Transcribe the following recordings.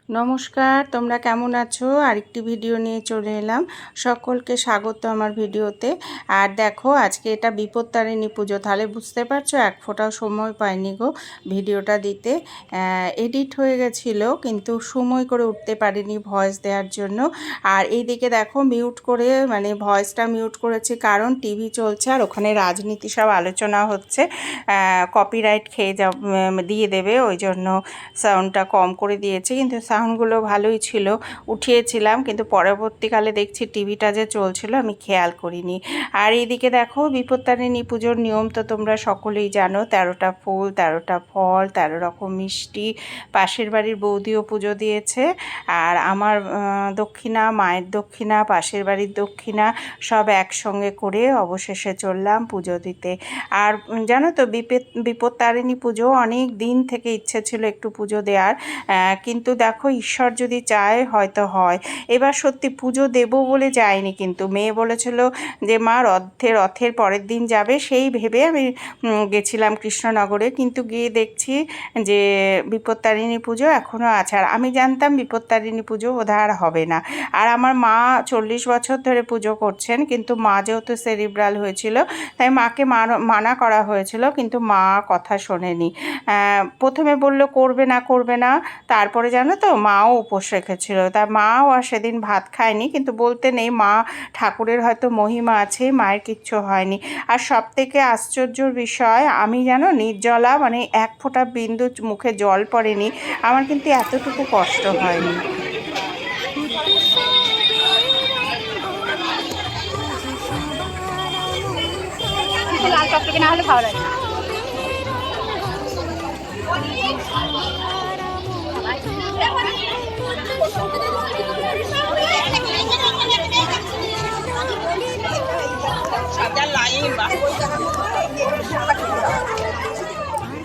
নমস্কার, তোমরা কেমন আছো? আরেকটি ভিডিও নিয়ে চলে এলাম। সকলকে স্বাগত আমার ভিডিওতে। আর দেখো, আজকে এটা বিপত্তারিণী পুজো, তাহলে বুঝতে পারছো এক ফোঁটাও সময় পাইনি গো ভিডিওটা দিতে। এডিট হয়ে গেছিলো, কিন্তু সময় করে উঠতে পারিনি ভয়েস দেওয়ার জন্য। আর এইদিকে দেখো মিউট করে, মানে ভয়েসটা মিউট করেছি কারণ টিভি চলছে আর ওখানে রাজনীতি সব আলোচনা হচ্ছে, কপিরাইট খেয়ে দিয়ে দেবে, ওই জন্য সাউন্ডটা কম করে দিয়েছে। কিন্তু সাউন্ডগুলো ভালোই ছিল, উঠিয়েছিলাম, কিন্তু পরবর্তীকালে দেখছি টিভিটা যে চলছিল আমি খেয়াল করিনি। আর এইদিকে দেখো বিপত্তারিণী পুজোর নিয়ম তো তোমরা সকলেই জানো, 13টা ফুল, 13টা ফল, 13 রকম মিষ্টি। পাশের বাড়ির বৌদিও পুজো দিয়েছে, আর আমার দক্ষিণা, মায়ের দক্ষিণা, পাশের বাড়ির দক্ষিণা সব একসঙ্গে করে অবশেষে চললাম পুজো দিতে। আর জানো তো বিপত্তারিণী পুজো অনেক দিন থেকে ইচ্ছে ছিল একটু পুজো দেওয়ার, কিন্তু দেখো ঈশ্বর যদি চায় হয়তো হয়। এবার সত্যি পুজো দেব বলে যায়নি, কিন্তু মেয়ে বলেছিল যে মা রথের পরের দিন যাবে, সেই ভেবে আমি গেছিলাম কৃষ্ণনগরে। কিন্তু গিয়ে দেখছি যে বিপত্তারিণী পুজো এখনও আছে। আর আমি জানতাম বিপত্তারিণী পুজো বোধহয় আর হবে না। আর আমার মা 40 বছর ধরে পুজো করছেন, কিন্তু মা যেহেতু সেরিব্রাল হয়েছিল তাই মাকে মানা করা হয়েছিল, কিন্তু মা কথা শোনেনি। প্রথমে বলল করবে না, তারপরে জানো তো মাও উপোস রেখেছিল, তা মাও আর সেদিন ভাত খায়নি। কিন্তু বলতে নেই, মা ঠাকুরের হয়তো মহিমা আছে, মায়ের কিচ্ছু হয়নি। আর সবথেকে আশ্চর্যর বিষয়, আমি জানো নির্জলা, মানে এক ফোঁটা বিন্দু মুখে জল পড়েনি, আমার কিন্তু এতটুকু কষ্ট হয়নি। লাল টকটকে না হলে ভালো লাগে।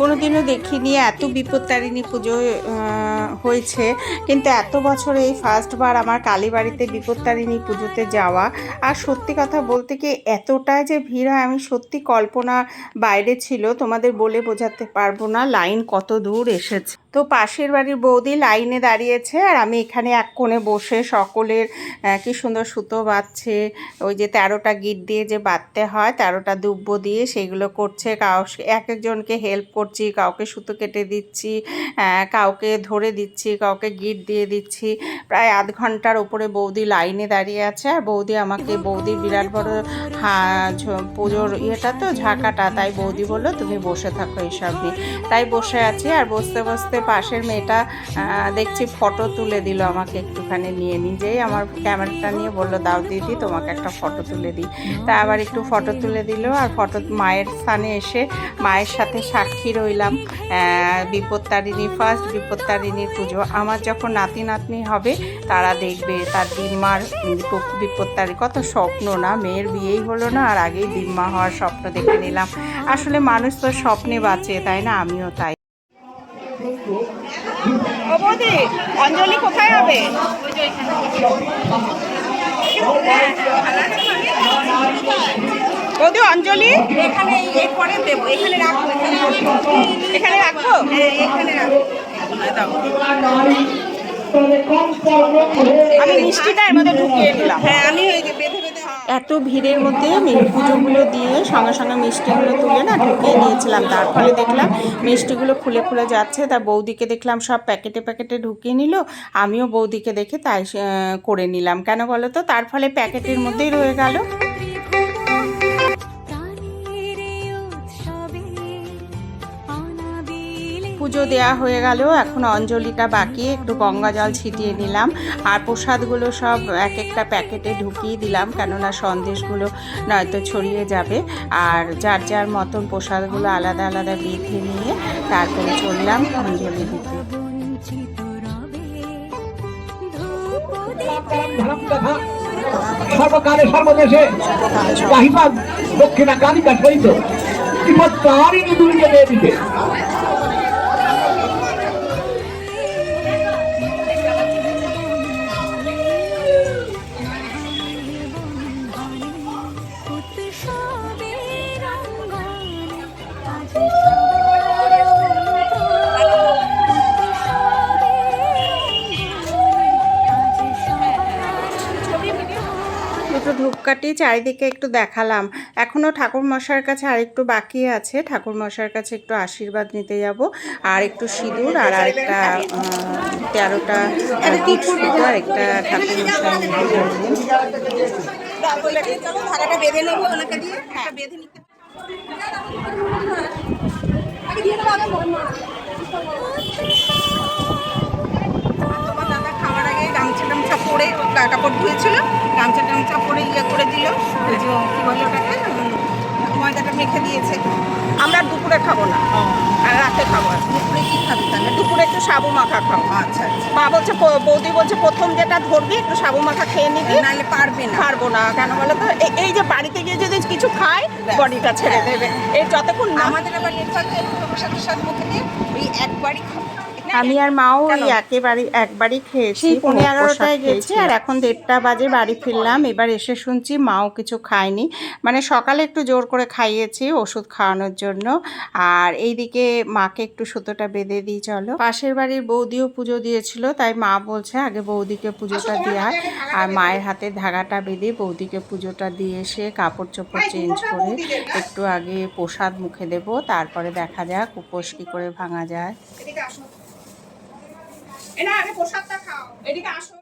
কোনোদিনও দেখিনি এত বিপত্তারিণী পুজো হয়েছে, কিন্তু এত বছরে এই ফার্স্টবার আমার কালীবাড়িতে বিপত্তারিণী পুজোতে যাওয়া। আর সত্যি কথা বলতে কি, এতটাই যে ভিড় হয় আমি সত্যি কল্পনা বাইরে ছিল, তোমাদের বলে বোঝাতে পারবো না লাইন কত দূর এসেছে। তো পাশের বাড়ির বৌদি লাইনে দাঁড়িয়েছে, আর আমি এখানে এক কোণে বসে সকলের কি সুন্দর সুতো বাঁধছে, ওই যে 13টা গিট দিয়ে যে বাঁধতে হয়, 13টা দুব্ব দিয়ে সেগুলো করছে। এক একজনকে হেল্প করছি, কাউকে সুতো কেটে দিচ্ছি, কাউকে ধরে দিচ্ছি, কাউকে গিট দিয়ে দিচ্ছি। প্রায় আধ ঘন্টার ওপরে বৌদি লাইনে দাঁড়িয়ে আছে। আর বৌদি আমাকে, বৌদির বিরাট বড় পুজোর ইয়েটা তো ঝাঁকাটা, তাই বৌদি বললো তুমি বসে থাকো এইসব নিয়ে। তাই বসে আছি। আর বসতে বসতে পাশের মেয়েটা দেখছি ফটো তুলে দিল আমাকে একটুখানি নিয়ে, নিজেই আমার ক্যামেরাটা নিয়ে বললো দাও দিদি তোমাকে একটা ফটো তুলে দিই। তা আবার একটু ফটো তুলে দিল। আর ফটো মায়ের স্থানে এসে মায়ের সাথে সাক্ষী রইলাম। বিপত্তারিণী ফার্স্ট বিপত্তারিণীর পুজো। আমার যখন নাতি নাতনি হবে তারা দেখবে তার দিম্মার বিপত্তারি, কত স্বপ্ন না, মেয়ের বিয়েই হলো না আর আগেই দিম্মা হওয়ার স্বপ্ন দেখে নিলাম। আসলে মানুষ তো স্বপ্নে বাঁচে, তাই না? আমিও তাই। ও বৌদি, অঞ্জলি কোথায় হবে? বৌদি অঞ্জলি এখানে পরে দেবো, এখানে রাখবো, এখানে রাখবো, এখানে রাখবো। আমি মিষ্টিটা এর মধ্যে ঢুকিয়ে দিলাম। হ্যাঁ, আমি এত ভিড়ের মধ্যে পুজোগুলো দিয়ে সঙ্গে সঙ্গে মিষ্টিগুলো তুলে না ঢুকিয়ে নিয়েছিলাম। তার ফলে দেখলাম মিষ্টিগুলো খুলে খুলে যাচ্ছে। তা বৌদিকে দেখলাম সব প্যাকেটে প্যাকেটে ঢুকিয়ে নিল, আমিও বৌদিকে দেখে তাই করে নিলাম। কেন বলো তো? তার ফলে প্যাকেটের মধ্যেই রয়ে গেল। পুজো দেয়া হয়ে গেল, এখন অঞ্জলিটা বাকি, একটু গঙ্গা জল ছিটিয়ে নিলাম। আর প্রসাদগুলো সব এক একটা প্যাকেটে ঢুকিয়ে দিলাম, কেননা সন্দেশগুলো নয়তো ছড়িয়ে যাবে। আর যার যার মতন প্রসাদগুলো আলাদা আলাদা বেঁধে নিয়ে তারপরে চললাম অঞ্জলি দিতে। সর্বকালে সর্বদেশে দক্ষিণা কালিকা সহিত বিপত্তারিণী দুর্গে দেবীকে ধূপকাঠি চারিদিকে একটু দেখালাম। এখনও ঠাকুর মশাইয়ের কাছে আরেকটু বাকি আছে, ঠাকুর মশাইয়ের কাছে একটু আশীর্বাদ নিতে যাব। আর একটু সিঁদুর আর আরেকটা 13টা দীপ সিঁদুর আর একটা ঠাকুর মশাই নিতে বললেন। ধারাটা বেঁধে নেবো ওনাকে দিয়ে বেঁধে নিতে তোমার দাদা খাওয়ার আগে গামছা টামছা পরে কাপড় ধুয়েছিল, গামছা টামছা পরে ইয়ে করে দিল, ওই যে কী বলে ওটাকে ময়দাটা মেখে দিয়েছে। আমরা দুপুরে খাবো না, আর রাতে খাবো। দুপুরে কি খাবি তাহলে? দুপুরে একটু সাবু মাখা খাও। আচ্ছা আচ্ছা। মা বলছে, বৌদি বলছে প্রথম যেটা ধরবি একটু সাবু মাখা খেয়ে নিবি, নাহলে পারবে না। পারবো না কেন বলো তো, এই যে বাড়িতে গিয়ে যদি কিছু খাই বডিটা ছেড়ে দেবে। এই যতক্ষণ আমাদের আবার সাথে সাথে মুখে দিয়ে এই একবারই খাবো। আমি আর মাও ওই একবারই খেয়েছি, 11:30টায় গেছি আর এখন 1:30 বাজে বাড়ি ফিরলাম। এবার এসে শুনছি মাও কিছু খায়নি, মানে সকালে একটু জোর করে খাইয়েছি ওষুধ খাওয়ানোর জন্য। আর এইদিকে মাকে একটু সুতোটা বেঁধে দিই চলো। পাশের বাড়ির বৌদিও পুজো দিয়েছিল, তাই মা বলছে আগে বৌদিকে পুজোটা দেওয়ার। আর মায়ের হাতে ধাগাটা বেঁধে বৌদিকে পুজোটা দিয়ে এসে কাপড় চোপড় চেঞ্জ করে একটু আগে প্রসাদ মুখে দেব, তারপরে দেখা যাক উপোস কী করে ভাঙা যায়। আগে প্রসাদটা খাও, এদিকে আসো।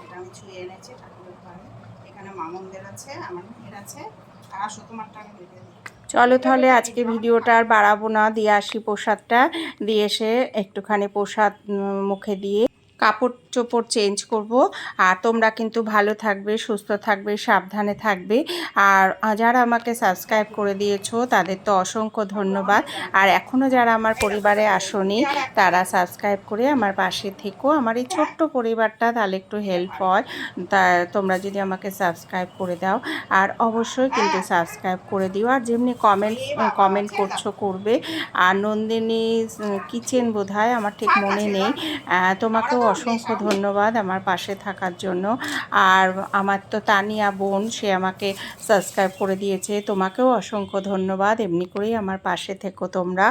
এটা আমি ছুঁয়ে এনেছি ঠাকুরের ঘরে, এখানে মামনদের আছে, আমার মেয়ের আছে, আর আসো তোমারটা আমি বেঁধে দিই। চলো তাহলে আজকে ভিডিওটা আর বাড়াবো না, দিয়ে আসি প্রসাদটা, দিয়ে এসে একটুখানি প্রসাদ মুখে দিয়ে কাপড় চোপড় চেঞ্জ করব। আর তোমরা কিন্তু ভালো থাকবে, সুস্থ থাকবে, সাবধানে থাকবে। আর যারা আমাকে সাবস্ক্রাইব করে দিয়েছো তাদের তো অসংখ্য ধন্যবাদ। আর এখনও যারা আমার পরিবারে আসোনি তারা সাবস্ক্রাইব করে আমার পাশে থেকো। আমার এই ছোট্ট পরিবারটা তাহলে একটু হেল্প হয়, তা তোমরা যদি আমাকে সাবস্ক্রাইব করে দাও। আর অবশ্যই কিন্তু সাবস্ক্রাইব করে দিও। আর যেমনি কমেন্ট করছো করবে। আর নন্দিনী কিচেন বোধহয়, আমার ঠিক মনে নেই, তোমাকেও অসংখ্য ধন্যবাদ আমার পাশে থাকার জন্য। আর আমার তো তানিয়া বোন, সে আমাকে সাবস্ক্রাইব করে দিয়েছে, তোমাকেও অসংখ্য ধন্যবাদ। এমনি করেই আমার পাশে থেকো তোমরা।